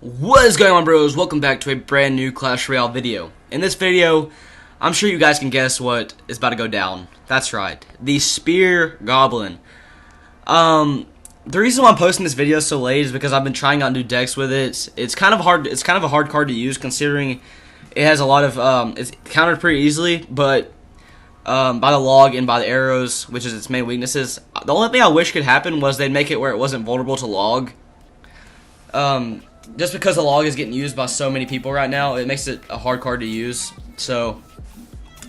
What is going on, bros? Welcome back to a brand new Clash Royale video. In this video, I'm sure you guys can guess what is about to go down. That's right, the Spear Goblin. The reason why I'm posting this video so late is because I've been trying out new decks with it. It's kind of hard. It's kind of a hard card to use considering it has a lot of it's countered pretty easily, but by the log and by the arrows, which is its main weaknesses. The only thing I wish could happen was they'd make it where it wasn't vulnerable to log. Just because the log is getting used by so many people right now, it makes it a hard card to use. So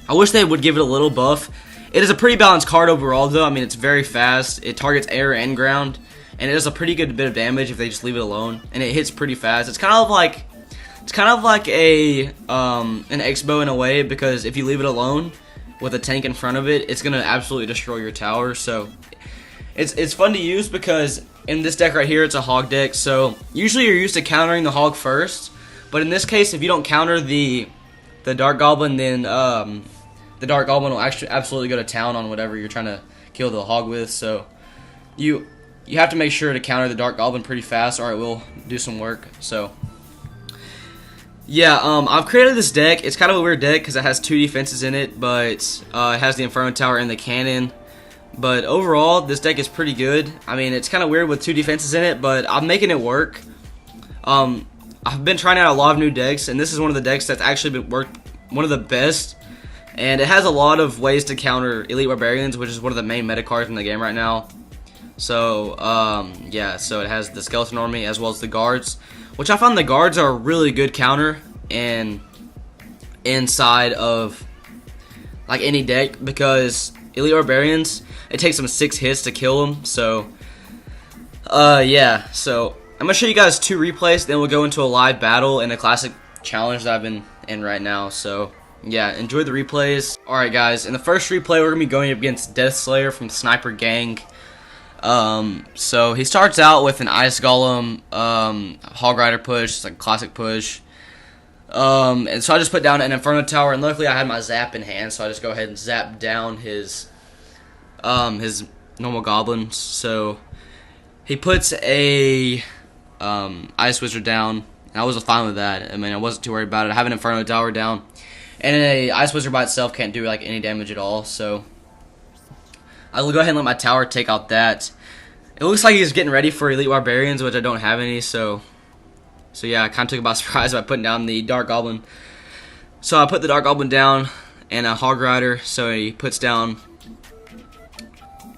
I wish they would give it a little buff. It is a pretty balanced card overall, though. I mean, it's very fast. It targets air and ground, and it does a pretty good bit of damage if they just leave it alone. And it hits pretty fast. It's kind of like a an X-bow in a way, because if you leave it alone with a tank in front of it, it's gonna absolutely destroy your tower. So it's fun to use because in this deck right here, it's a hog deck. So usually you're used to countering the hog first, but in this case, if you don't counter the Dart Goblin, then the Dart Goblin will actually absolutely go to town on whatever you're trying to kill the hog with. So you have to make sure to counter the Dart Goblin pretty fast, or it will do some work. So yeah, I've created this deck. It's kind of a weird deck because it has two defenses in it, but it has the Inferno Tower and the cannon. But overall, this deck is pretty good. I mean, it's kind of weird with two defenses in it, but I'm making it work. I've been trying out a lot of new decks, and this is one of the decks that's actually been one of the best. And it has a lot of ways to counter Elite Barbarians, which is one of the main meta cards in the game right now. So, yeah, so it has the Skeleton Army as well as the Guards, which I found the Guards are a really good counter inside of like any deck, because Elite Barbarians, it takes them 6 hits to kill them. So, yeah, so I'm going to show you guys 2 replays, then we'll go into a live battle and a classic challenge that I've been in right now. So yeah, enjoy the replays. Alright guys, in the first replay, we're going to be going up against Death Slayer from Sniper Gang. So he starts out with an Ice Golem, Hog Rider push, it's like a classic push. And so I just put down an Inferno Tower, and luckily I had my Zap in hand, so I just go ahead and zap down his normal goblins. So he puts a Ice Wizard down, and I was fine with that. I mean, I wasn't too worried about it. I have an Inferno Tower down, and a Ice Wizard by itself can't do like any damage at all. So I will go ahead and let my tower take out that. It looks like he's getting ready for Elite Barbarians, which I don't have any. So yeah, I kind of took it by surprise by putting down the Dart Goblin. So I put the Dart Goblin down and a Hog Rider. So he puts down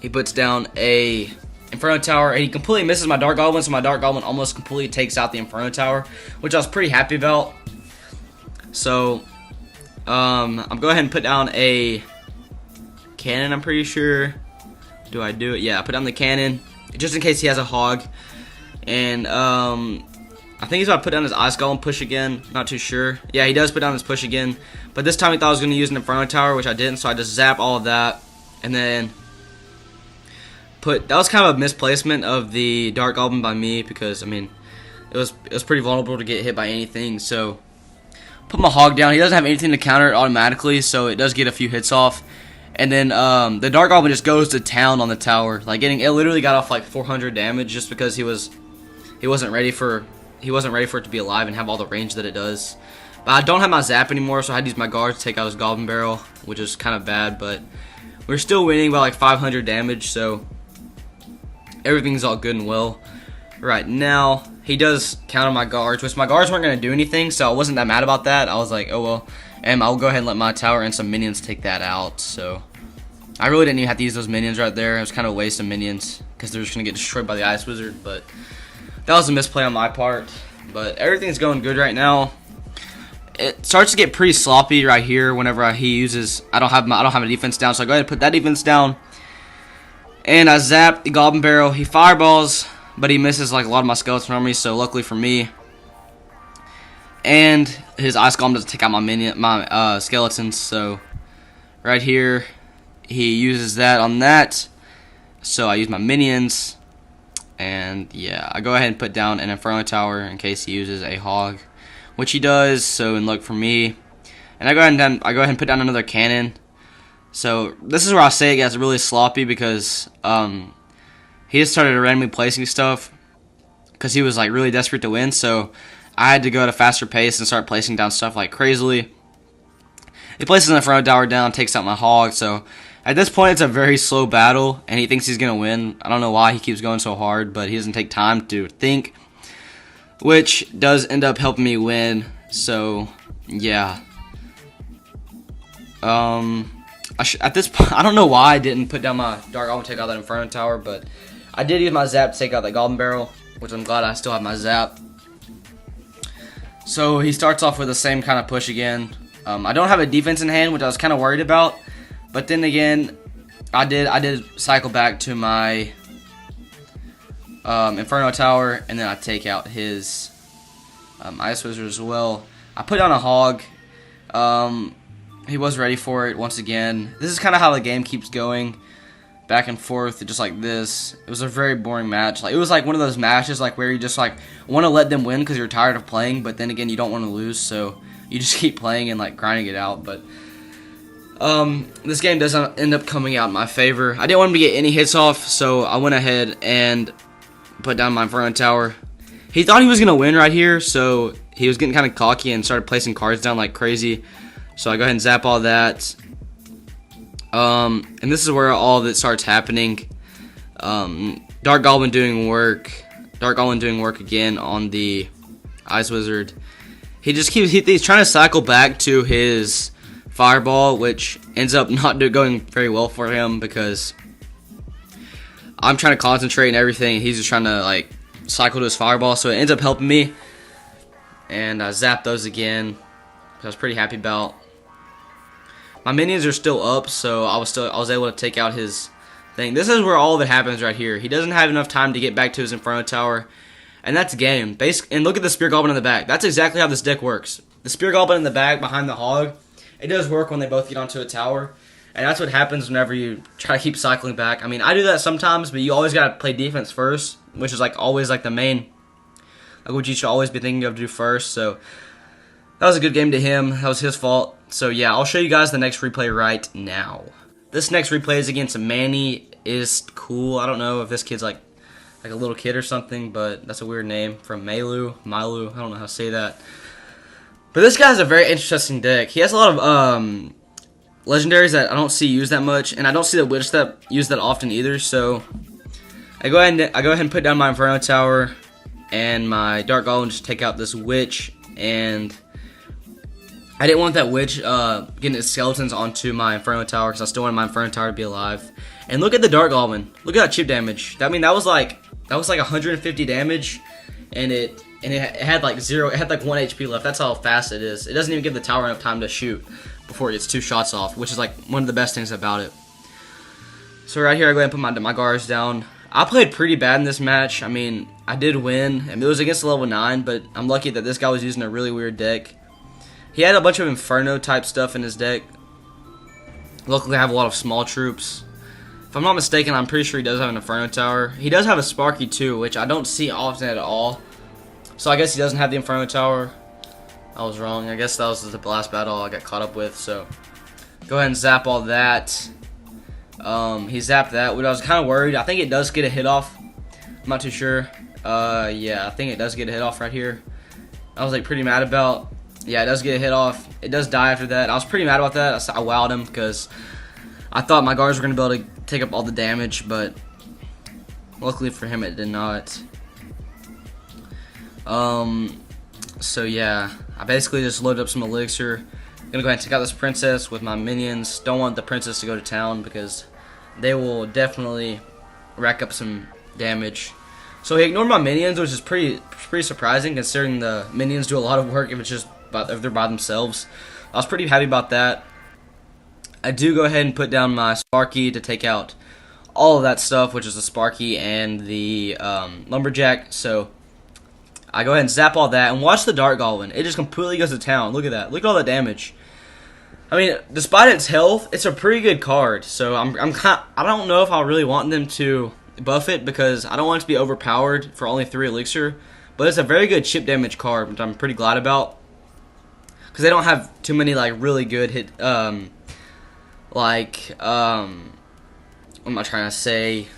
a Inferno Tower, and he completely misses my Dart Goblin, so my Dart Goblin almost completely takes out the Inferno Tower, which I was pretty happy about. So I'm go ahead and put down a cannon, I'm pretty sure. Do I do it? Yeah, I put down the cannon just in case he has a hog. And I think he's about to put down his Ice Golem push again. Not too sure. Yeah, he does put down his push again, but this time he thought I was going to use an Inferno Tower, which I didn't, so I just zap all of that. And then that was kind of a misplacement of the Dart Goblin by me, because I mean it was pretty vulnerable to get hit by anything. So put my hog down. He doesn't have anything to counter it automatically, so it does get a few hits off. And then the Dart Goblin just goes to town on the tower, like it literally got off like 400 damage just because he wasn't ready for it to be alive and have all the range that it does. But I don't have my zap anymore, so I had to use my guards to take out his Goblin Barrel, which is kind of bad, but we're still winning by like 500 damage, so everything's all good and well. Right now, he does counter my guards, which my guards weren't going to do anything, so I wasn't that mad about that. I was like, oh well. And I'll go ahead and let my tower and some minions take that out. So I really didn't even have to use those minions right there. It was kind of a waste of minions because they're just going to get destroyed by the Ice Wizard. But that was a misplay on my part. But everything's going good right now. It starts to get pretty sloppy right here whenever he uses. I don't have a defense down, so I go ahead and put that defense down. And I zap the Goblin Barrel. He fireballs, but he misses like a lot of my Skeleton Army. So luckily for me. And his Ice Golem doesn't take out my skeletons. So right here, he uses that on that. So I use my minions, and yeah, I go ahead and put down an Inferno Tower in case he uses a hog, which he does. So in luck for me, and I go ahead and put down another cannon. So this is where I say it gets really sloppy because he just started randomly placing stuff because he was like really desperate to win. So I had to go at a faster pace and start placing down stuff like crazily. He places an Inferno Tower down, takes out my hog. So at this point, it's a very slow battle, and he thinks he's gonna win. I don't know why he keeps going so hard, but he doesn't take time to think, which does end up helping me win. So yeah. At this point, I don't know why I didn't put down my Dark Goblin to take out that Inferno Tower, but I did use my Zap to take out that Goblin Barrel, which I'm glad I still have my Zap. So he starts off with the same kind of push again. I don't have a defense in hand, which I was kind of worried about, but then again, I did cycle back to my Inferno Tower, and then I take out his Ice Wizard as well. I put down a hog. He was ready for it once again. This is kind of how the game keeps going, back and forth, just like this. It was a very boring match. Like, it was like one of those matches like where you just like want to let them win because you're tired of playing, but then again you don't want to lose, so you just keep playing and like grinding it out. But this game doesn't end up coming out in my favor. I didn't want him to get any hits off, so I went ahead and put down my Inferno Tower. He thought he was gonna win right here, so he was getting kind of cocky and started placing cards down like crazy. So I go ahead and zap all that. And this is where all of it starts happening. Dark Goblin doing work. Dark Goblin doing work again on the Ice Wizard. He's trying to cycle back to his Fireball, which ends up not going very well for him because I'm trying to concentrate and everything, and he's just trying to like cycle to his Fireball. So it ends up helping me, and I zap those again, which I was pretty happy about. My minions are still up, so I was able to take out his thing. This is where all of it happens right here. He doesn't have enough time to get back to his Inferno Tower, and that's game. And look at the Spear Goblin in the back. That's exactly how this deck works. The Spear Goblin in the back behind the hog, it does work when they both get onto a tower, and that's what happens whenever you try to keep cycling back. I mean, I do that sometimes, but you always gotta play defense first, which is like always like the main, like what you should always be thinking of to do first. So that was a good game to him. That was his fault. So yeah, I'll show you guys the next replay right now. This next replay is against Manny. Is cool. I don't know if this kid's like a little kid or something, but that's a weird name from Milu. I don't know how to say that. But this guy has a very interesting deck. He has a lot of legendaries that I don't see used that much, and I don't see the Witch that used that often either. So I go ahead and put down my Inferno Tower and my Dark Goblin to take out this Witch, and I didn't want that Witch getting its skeletons onto my Inferno Tower because I still wanted my Inferno Tower to be alive. And look at the Dark Goblin. Look at that chip damage. I mean, that was like 150 damage, and it had like 1 HP left. That's how fast it is. It doesn't even give the tower enough time to shoot before it gets 2 shots off, which is like one of the best things about it. So right here, I go ahead and put my guards down. I played pretty bad in this match. I mean, I did win. I mean, it was against level 9, but I'm lucky that this guy was using a really weird deck. He had a bunch of Inferno type stuff in his deck. Luckily, I have a lot of small troops. If I'm not mistaken, I'm pretty sure he does have an Inferno Tower. He does have a Sparky too, which I don't see often at all. So I guess he doesn't have the Inferno Tower. I was wrong. I guess that was the last battle I got caught up with. So go ahead and zap all that. He zapped that, which I was kind of worried. I think it does get a hit off. I'm not too sure. Yeah, I think it does get a hit off right here. I was like pretty mad about. Yeah, it does get a hit off. It does die after that. I was pretty mad about that. I wowed him because I thought my guards were going to be able to take up all the damage, but luckily for him, it did not. So yeah, I basically just loaded up some elixir. I'm gonna go ahead and take out this princess with my minions. Don't want the princess to go to town because they will definitely rack up some damage. So he ignored my minions, which is pretty surprising considering the minions do a lot of work if they're by themselves. I was pretty happy about that. I do go ahead and put down my Sparky to take out all of that stuff, which is the Sparky and the Lumberjack. So I go ahead and zap all that and watch the Dark Goblin. It just completely goes to town. Look at that. Look at all that damage. I mean, despite its health, it's a pretty good card. So I don't know if I really want them to buff it because I don't want it to be overpowered for only 3 elixir. But it's a very good chip damage card, which I'm pretty glad about because they don't have too many like really good like what am I trying to say?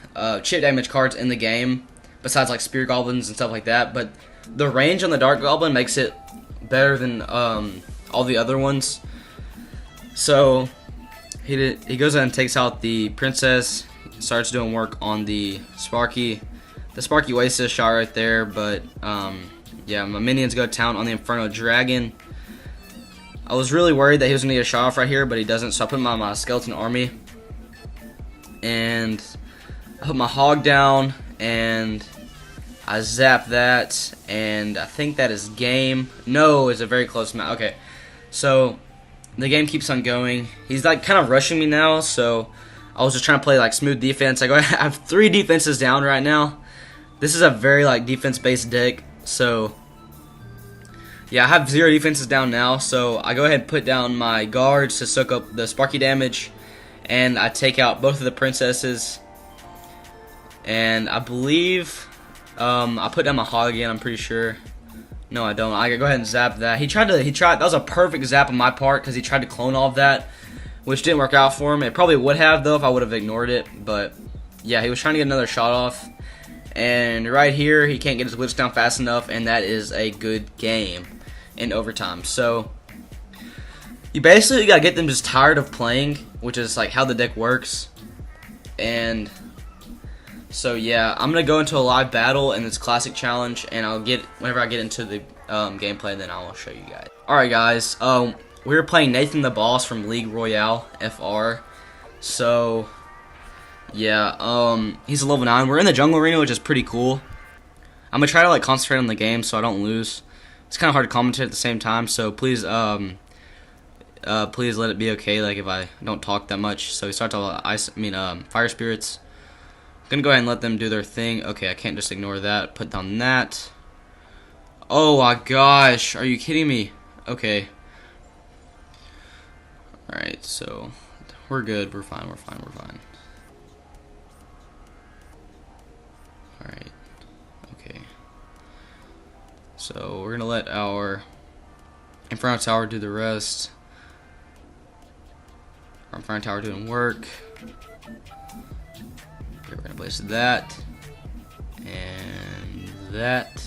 Chip damage cards in the game, besides like spear goblins and stuff like that. But the range on the Dart Goblin makes it better than all the other ones. So he goes ahead and takes out the princess, starts doing work on the Sparky. The Sparky wasted a shot right there, but yeah, my minions go to town on the Inferno Dragon. I was really worried that he was going to get a shot off right here, but he doesn't, so I put him on my skeleton army. And I put my hog down, and I zap that, and I think that is game. No, it's a very close match. Okay, so the game keeps on going. He's like kind of rushing me now, so I was just trying to play like smooth defense. I have 3 defenses down right now. This is a very like defense-based deck, so yeah, I have 0 defenses down now. So I go ahead and put down my guards to soak up the Sparky damage, and I take out both of the princesses. And I believe I put down my hog again. I'm pretty sure. No, I don't. I go ahead and zap that. He tried. That was a perfect zap on my part because he tried to clone all of that, which didn't work out for him. It probably would have though if I would have ignored it. But yeah, he was trying to get another shot off. And right here, he can't get his witch down fast enough, and that is a good game in overtime. So you basically gotta get them just tired of playing, which is like how the deck works. And so yeah, I'm gonna go into a live battle in this classic challenge, and whenever I get into the gameplay, then I will show you guys. All right, guys. We were playing Nathan the Boss from League Royale FR. So yeah, he's a level 9. We're in the jungle arena, which is pretty cool. I'm gonna try to like concentrate on the game so I don't lose. It's kind of hard to commentate at the same time, so please please let it be okay. Like if I don't talk that much. So we start to fire spirits. I'm gonna go ahead and let them do their thing. Okay, I can't just ignore that. Put down that. Oh my gosh, are you kidding me? Okay. All right, so we're good. We're fine. We're fine. We're fine. Alright, okay. So we're gonna let our Inferno Tower do the rest. Our Inferno Tower doing work. Okay, we're gonna place that, and that,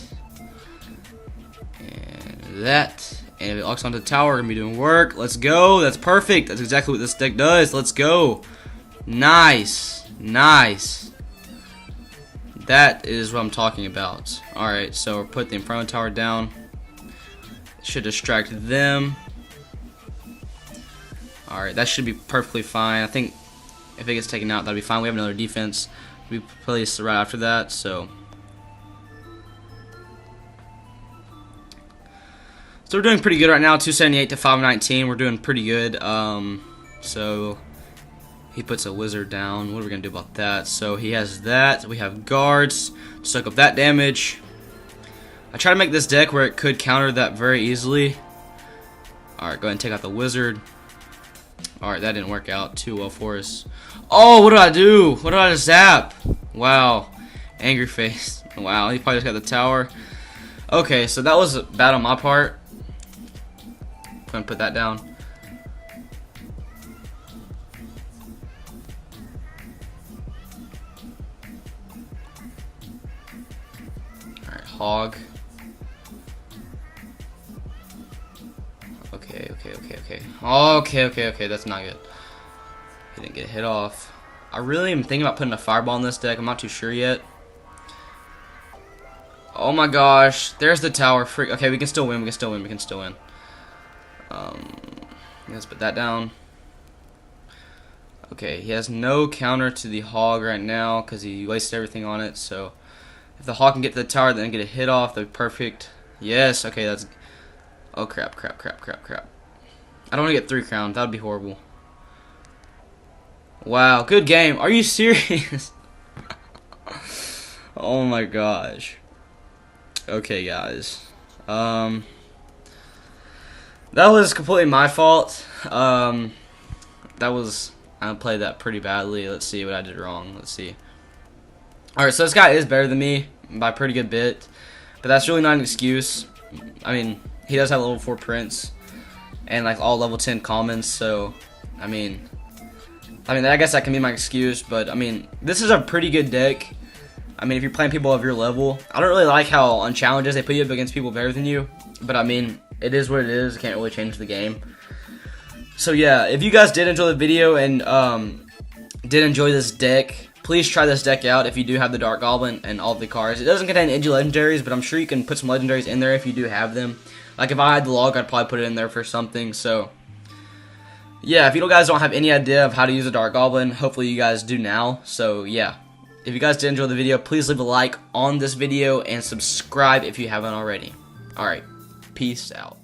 and that. And if it locks onto the tower, we're gonna be doing work. Let's go. That's perfect. That's exactly what this deck does. Let's go. Nice. Nice. That is what I'm talking about. Alright, so we'll put the Inferno Tower down. It should distract them. Alright, that should be perfectly fine. I think if it gets taken out, that'll be fine. We have another defense we placed right after that, so we're doing pretty good right now. 278 to 519. We're doing pretty good. So he puts a wizard down. What are we going to do about that? So he has that. We have guards. Soak up that damage. I try to make this deck where it could counter that very easily. Alright, go ahead and take out the wizard. Alright, that didn't work out too well for us. Oh, what did I do? What did I zap? Wow. Angry face. Wow, he probably just got the tower. Okay, so that was bad on my part. Go ahead and put that down. Hog. Okay, that's not good. He didn't get hit off. I really am thinking about putting a fireball in this deck. I'm not too sure yet. Oh my gosh, there's the tower. Freak. Okay, we can still win. Let's put that down. Okay, he has no counter to the hog right now because he wasted everything on it. So if the hog can get to the tower, then get a hit off, that'd be perfect. Yes, okay, that's... Oh, crap. I don't want to get 3 crowns. That would be horrible. Wow, good game. Are you serious? Oh, my gosh. Okay, guys. That was completely my fault. I played that pretty badly. Let's see what I did wrong. Let's see. Alright, so this guy is better than me by a pretty good bit, but that's really not an excuse. I mean, he does have level 4 prince and like all level 10 commons, so I mean, I mean, I guess that can be my excuse, but I mean, this is a pretty good deck. I mean, if you're playing people of your level, I don't really like how on challenges they put you up against people better than you, but I mean, it is what it is. It can't really change the game. So yeah, if you guys did enjoy the video and did enjoy this deck, please try this deck out if you do have the Dart Goblin and all of the cards. It doesn't contain any Legendaries, but I'm sure you can put some Legendaries in there if you do have them. Like if I had the log, I'd probably put it in there for something. So yeah, if you guys don't have any idea of how to use a Dart Goblin, hopefully you guys do now. So yeah, if you guys did enjoy the video, please leave a like on this video and subscribe if you haven't already. Alright, peace out.